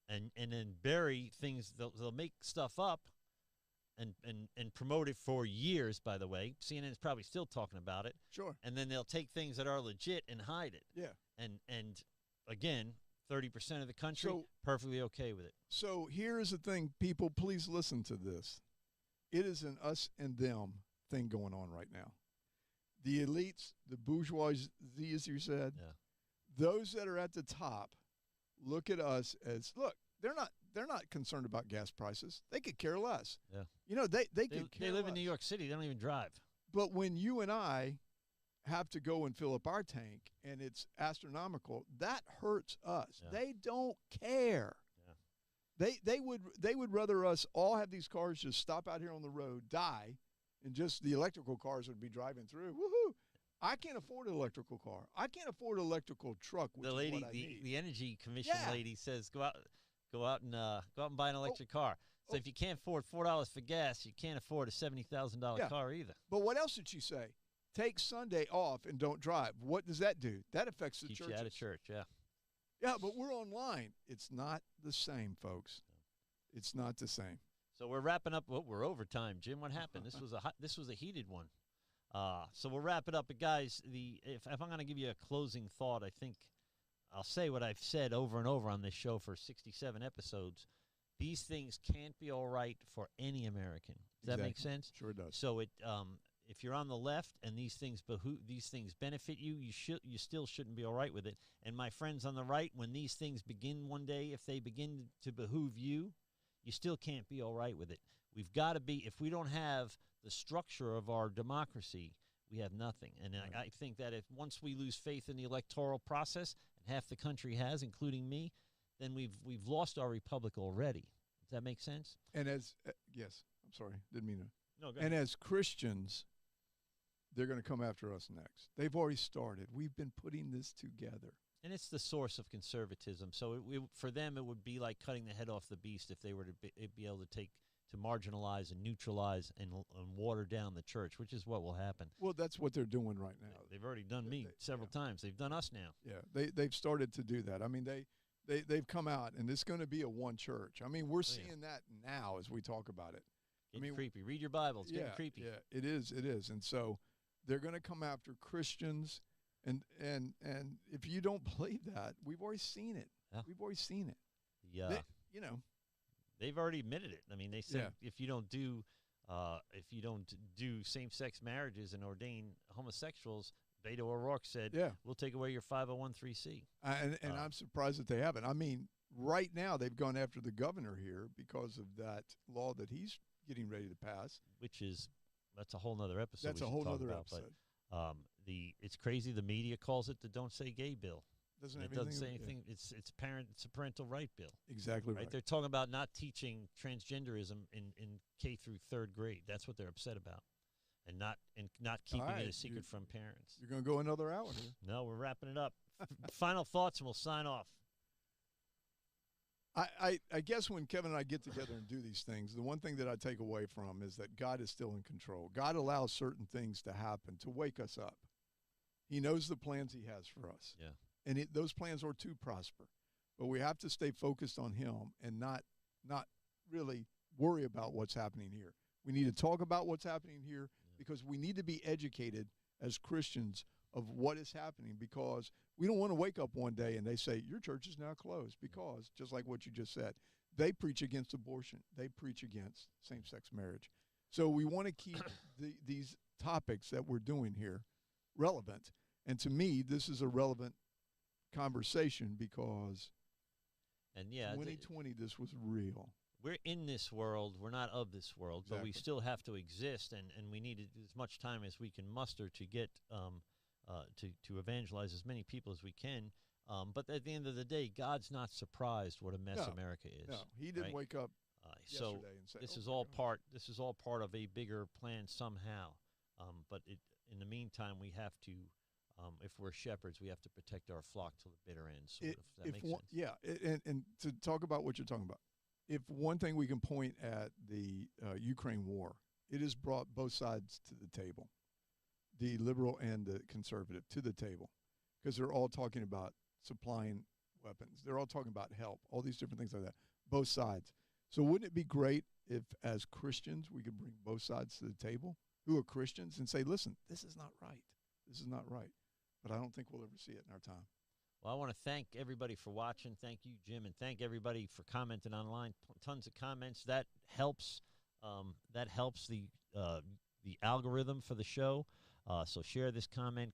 and then bury things. They'll make stuff up and promote it for years, by the way. CNN is probably still talking about it. Sure. And then they'll take things that are legit and hide it. Yeah. And again, 30% of the country, So- perfectly okay with it. So here's the thing, people, please listen to this. It is an us and them thing going on right now. The elites, the bourgeoisie, as you said, Yeah. those that are at the top look at us as, look, they're not concerned about gas prices. They could care less. Yeah. You know, they could care They live less. in New York City. They don't even drive. But when you and I have to go and fill up our tank and it's astronomical, that hurts us. Yeah. They don't care. Yeah. They would rather us all have these cars just stop out here on the road, die, and just the electrical cars would be driving through. Woohoo! I can't afford an electrical car. I can't afford an electrical truck, which The lady, is what I need. the energy commission Yeah. lady says, go out and buy an electric car. So oh. if you can't afford $4 for gas, you can't afford a $70,000 Yeah. car either. But what else did she say? Take Sunday off and don't drive. What does that do? That affects the Keeps churches. you out of church, yeah. Yeah, but we're online. It's not the same, folks. It's not the same. So we're wrapping up. Well, we're over time, Jim. What happened? This was a heated one. So we'll wrap it up. But guys, if I'm going to give you a closing thought, I think I'll say what I've said over and over on this show for 67 episodes. These things can't be all right for any American. Does that make sense? Sure does. So if you're on the left and these things benefit you, you still shouldn't be all right with it. And my friends on the right, when these things begin one day, if they begin to behoove you, you still can't be all right with it. We've got to be. If we don't have the structure of our democracy, we have nothing. And I think that if once we lose faith in the electoral process, and half the country has, including me, then we've lost our republic already. Does that make sense? And as yes, I'm sorry, didn't mean to. No, go ahead. And as Christians, they're going to come after us next. They've already started. We've been putting this together. And it's the source of conservatism. So for them, it would be like cutting the head off the beast if they were to be able to marginalize and neutralize and water down the church, which is what will happen. Well, that's what they're doing right now. They've already done me several times. They've done us now. Yeah, they've started to do that. I mean, they've come out, and it's going to be a one church. I mean, we're seeing that now as we talk about it. Getting creepy. Read your Bible. It's getting creepy. Yeah, it is. And so they're going to come after Christians, and if you don't believe that, we've already seen it. Yeah. We've already seen it. Yeah. They've already admitted it. I mean, they said if you don't do same-sex marriages and ordain homosexuals, Beto O'Rourke said, we'll take away your 501(c)(3). And I'm surprised that they haven't. I mean, right now they've gone after the governor here because of that law that he's getting ready to pass. That's a whole nother episode. That's a whole nother episode. But, it's crazy. The media calls it the "Don't Say Gay" bill. Doesn't say anything. It's a parental right bill. Exactly right. They're talking about not teaching transgenderism in K through third grade. That's what they're upset about, and not keeping it a secret from parents. You're going to go another hour here. No, we're wrapping it up. Final thoughts, and we'll sign off. I guess when Kevin and I get together and do these things, the one thing that I take away from is that God is still in control. God allows certain things to happen to wake us up. He knows the plans he has for us. Yeah. And those plans are to prosper. But we have to stay focused on him and not really worry about what's happening here. We need to talk about what's happening here because we need to be educated as Christians of what is happening, because we don't want to wake up one day and they say, your church is now closed, because just like what you just said, they preach against abortion. They preach against same-sex marriage. So we want to keep these topics that we're doing here relevant. And to me, this is a relevant conversation because 2020, this was real. We're in this world. We're not of this world, but we still have to exist, and we need as much time as we can muster to get to evangelize as many people as we can. But at the end of the day, God's not surprised what a mess America is. No, he didn't wake up so yesterday and say, this is all part. This is all part of a bigger plan somehow. But in the meantime, we have to. If we're shepherds, we have to protect our flock to the bitter end. Sort of. That makes sense. Yeah, and to talk about what you're talking about, if one thing we can point at the Ukraine war, it has brought both sides to the table, the liberal and the conservative to the table, because they're all talking about supplying weapons. They're all talking about help, all these different things like that, both sides. So wouldn't it be great if, as Christians, we could bring both sides to the table who are Christians and say, listen, this is not right. This is not right. But I don't think we'll ever see it in our time. Well, I want to thank everybody for watching. Thank you, Jim, and thank everybody for commenting online. Tons of comments. That helps. The algorithm for the show. So share this comment.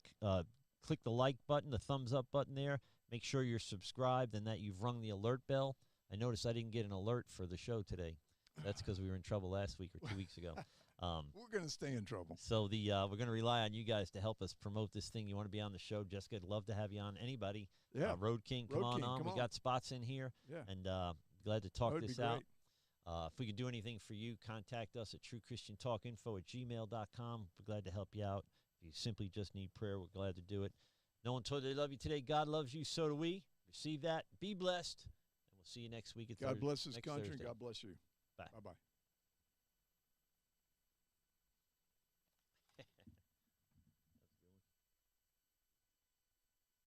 Click the like button, the thumbs up button there. Make sure you're subscribed and that you've rung the alert bell. I noticed I didn't get an alert for the show today. That's because we were in trouble last week or 2 weeks ago. We're going to stay in trouble. So we're going to rely on you guys to help us promote this thing. You want to be on the show, Jessica? I'd love to have you on. Anybody? Yeah. Road King, come on. We got spots in here. Yeah. And glad to talk this out. Great. If we can do anything for you, contact us at truechristiantalkinfo@gmail.com. We're glad to help you out. If you simply just need prayer, we're glad to do it. No one told you they love you today. God loves you, so do we. Receive that. Be blessed. And we'll see you next week. God bless this country. Thursday. God bless you. Bye. Bye-bye.